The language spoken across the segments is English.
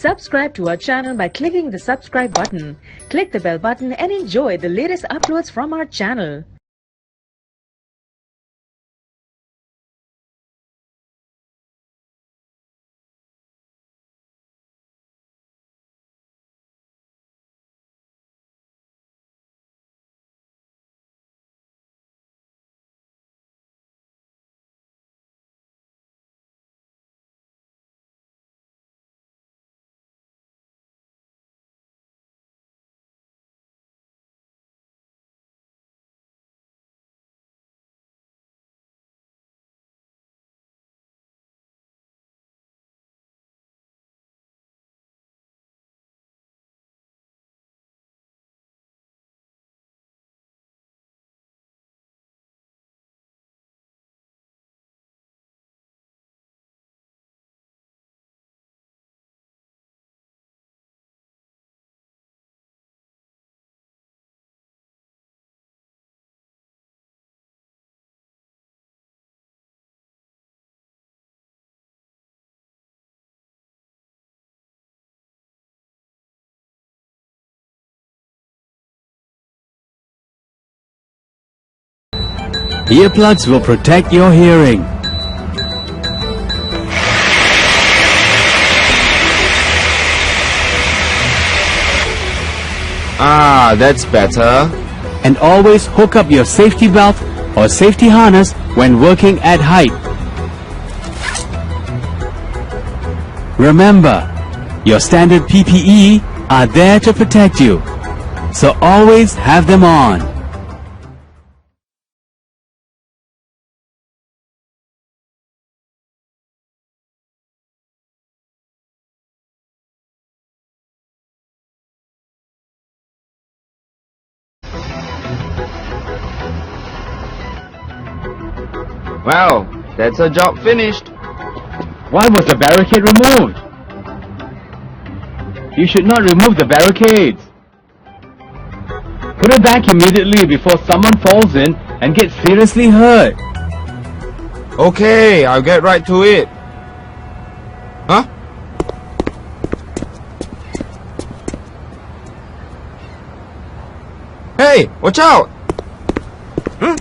Subscribe to our channel by clicking the subscribe button. Click the bell button and enjoy the latest uploads from our channel. Earplugs will protect your hearing. Ah, that's better. And always hook up your safety belt or safety harness when working at height. Remember, your standard PPE are there to protect you, so always have them on. Well, that's a job finished. Why was the barricade removed? You should not remove the barricades. Put it back immediately before someone falls in and gets seriously hurt. Okay, I'll get right to it. Huh? Hey, watch out! Huh?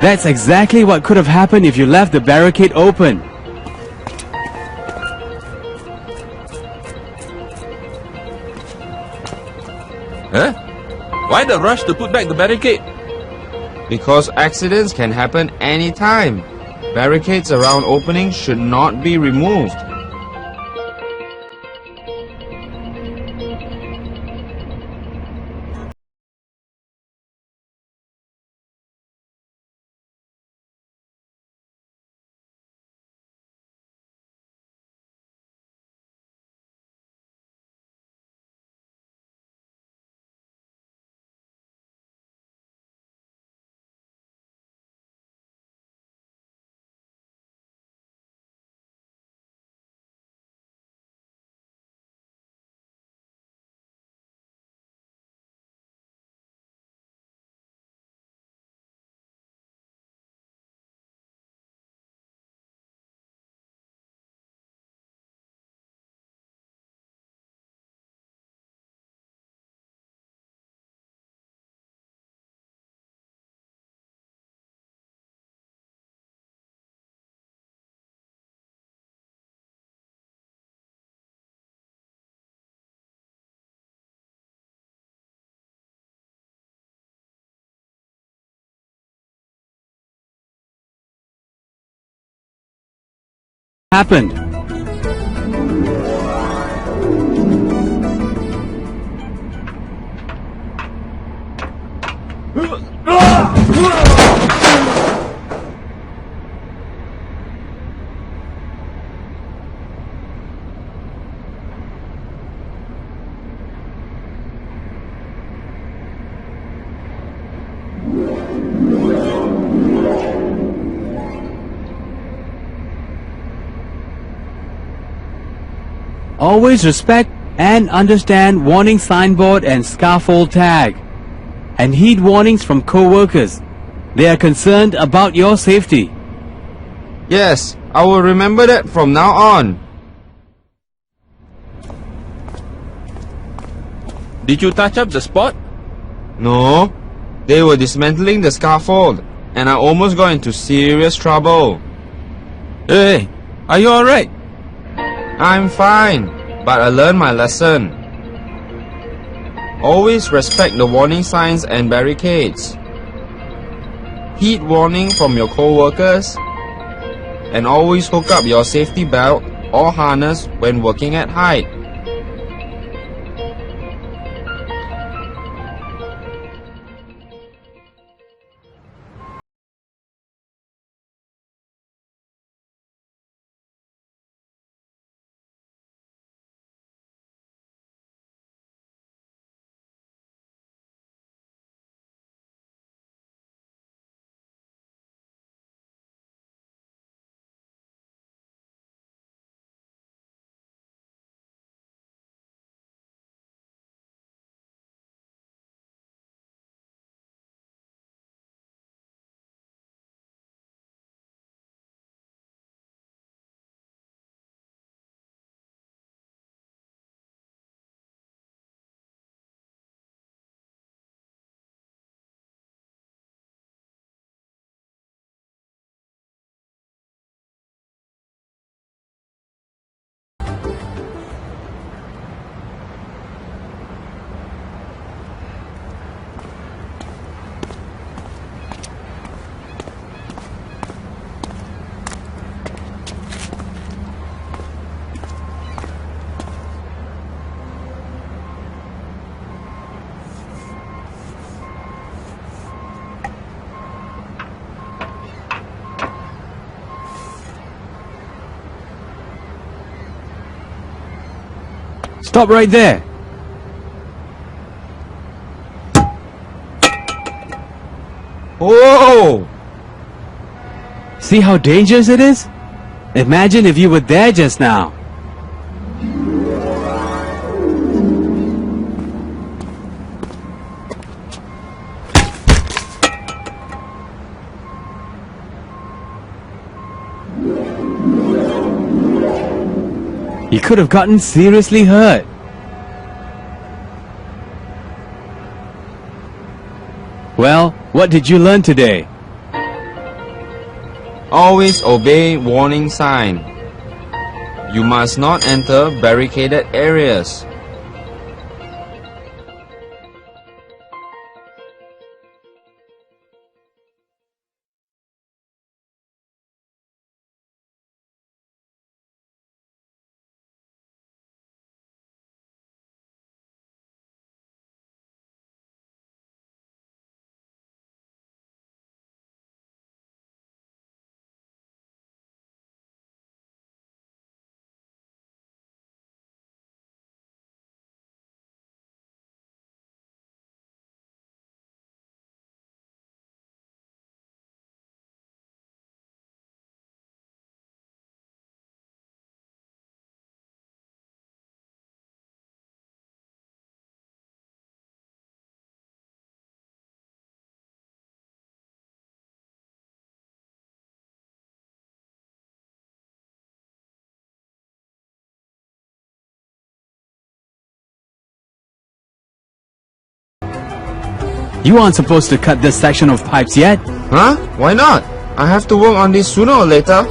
That's exactly what could have happened if you left the barricade open. Huh? Why the rush to put back the barricade? Because accidents can happen anytime. Barricades around openings should not be removed. Happened. Always respect and understand warning signboard and scaffold tag. and heat warnings from co-workers. They are concerned about your safety. Yes, I will remember that from now on. Did you touch up the spot? No, they were dismantling the scaffold, and I almost got into serious trouble. Hey, are you alright? I'm fine, but I learned my lesson. Always respect the warning signs and barricades. Heat warning from your co-workers, and always hook up your safety belt or harness when working at height. Stop right there. Whoa! See how dangerous it is? Imagine if you were there just now. You could have gotten seriously hurt. Well, what did you learn today? Always obey warning sign. You must not enter barricaded areas. You aren't supposed to cut this section of pipes yet. Huh? Why not? I have to work on this sooner or later.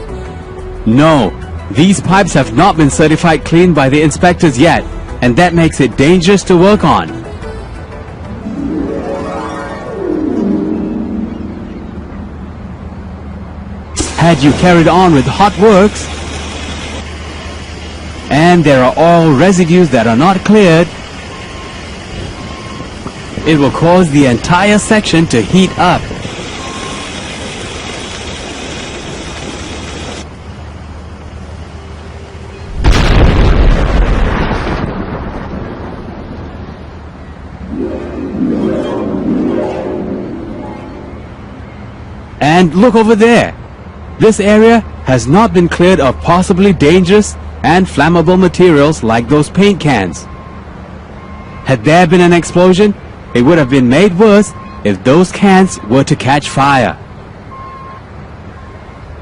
No, these pipes have not been certified clean by the inspectors yet, and that makes it dangerous to work on. Had you carried on with hot works, and there are all residues that are not cleared, it will cause the entire section to heat up. And look over there. This area has not been cleared of possibly dangerous and flammable materials like those paint cans. Had there been an explosion, it would have been made worse if those cans were to catch fire.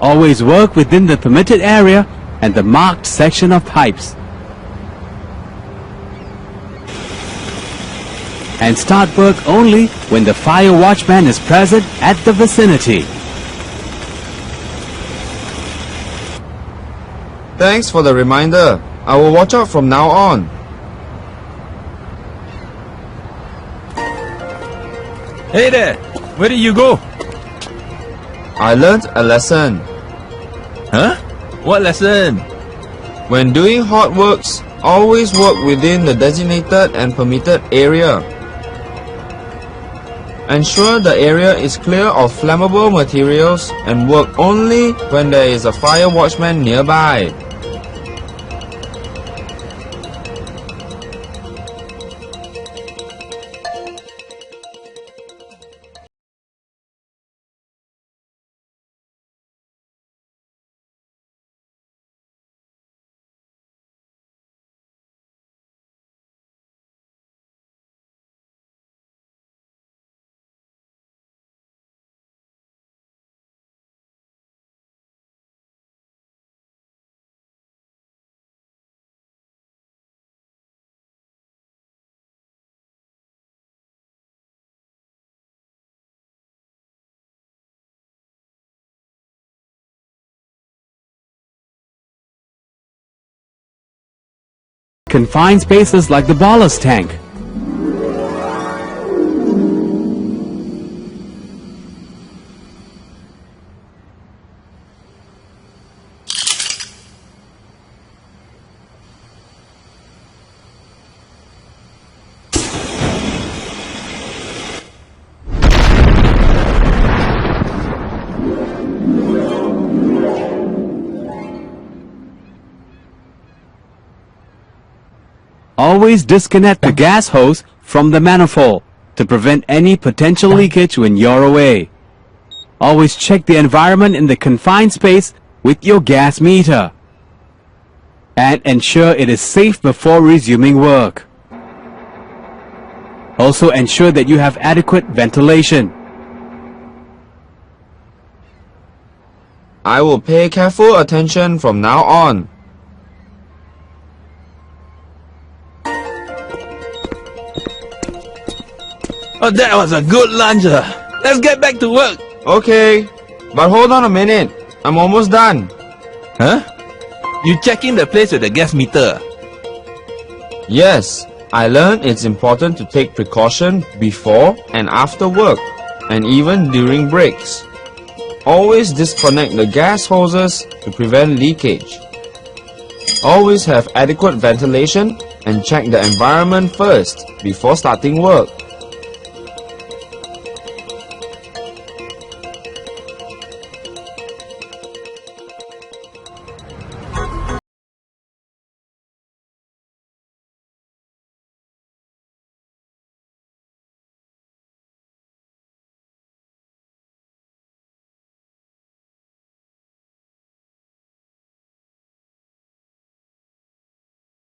Always work within the permitted area and the marked section of pipes. And start work only when the fire watchman is present at the vicinity. Thanks for the reminder. I will watch out from now on. Hey there, where did you go? I learnt a lesson. Huh? What lesson? When doing hot works, always work within the designated and permitted area. Ensure the area is clear of flammable materials and work only when there is a fire watchman nearby. Confined spaces like the ballast tank. Always disconnect the gas hose from the manifold to prevent any potential leakage when you're away. Always check the environment in the confined space with your gas meter. And ensure it is safe before resuming work. Also ensure that you have adequate ventilation. I will pay careful attention from now on. Oh, that was a good lunch. Let's get back to work. Okay, but hold on a minute. I'm almost done. Huh? You checking the place with the gas meter? Yes, I learned it's important to take precaution before and after work, and even during breaks. Always disconnect the gas hoses to prevent leakage. Always have adequate ventilation and check the environment first before starting work.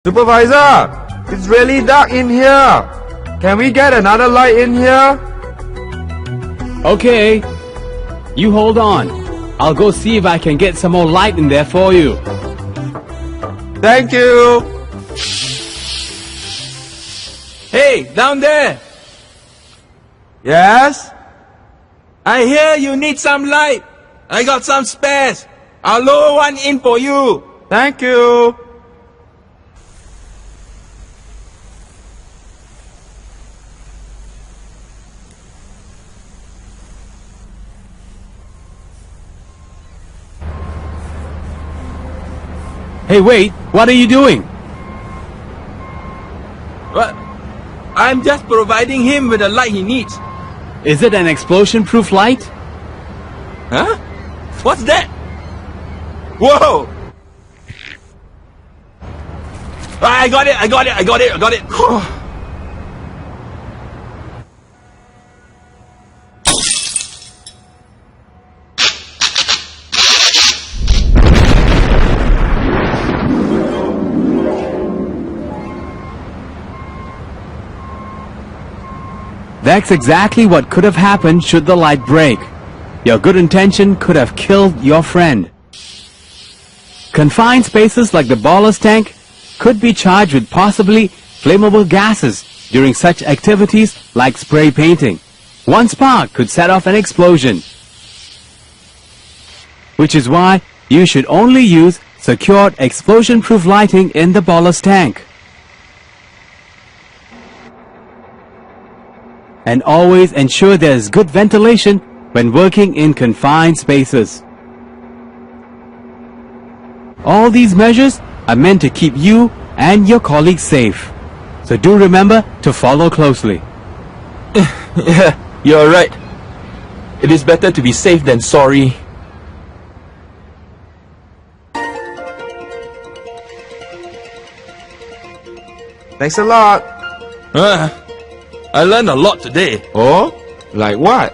Supervisor, it's really dark in here. Can we get another light in here? Okay, you hold on. I'll go see if I can get some more light in there for you. Thank you. Hey, down there! Yes? I hear you need some light. I got some spares. I'll lower one in for you. Thank you. Hey, wait, what are you doing? What? I'm just providing him with the light he needs. Is it an explosion-proof light? Huh? What's that? Whoa! I got it! That's exactly what could have happened should the light break. Your good intention could have killed your friend. Confined spaces like the ballast tank could be charged with possibly flammable gases during such activities like spray painting. One spark could set off an explosion, which is why you should only use secured explosion-proof lighting in the ballast tank. And always ensure there is good ventilation when working in confined spaces. All these measures are meant to keep you and your colleagues safe. So do remember to follow closely. Yeah, you're right. It is better to be safe than sorry. Thanks a lot. I learned a lot today. Oh? Like what?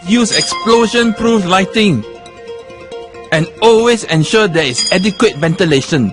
Use explosion-proof lighting. And always ensure there is adequate ventilation.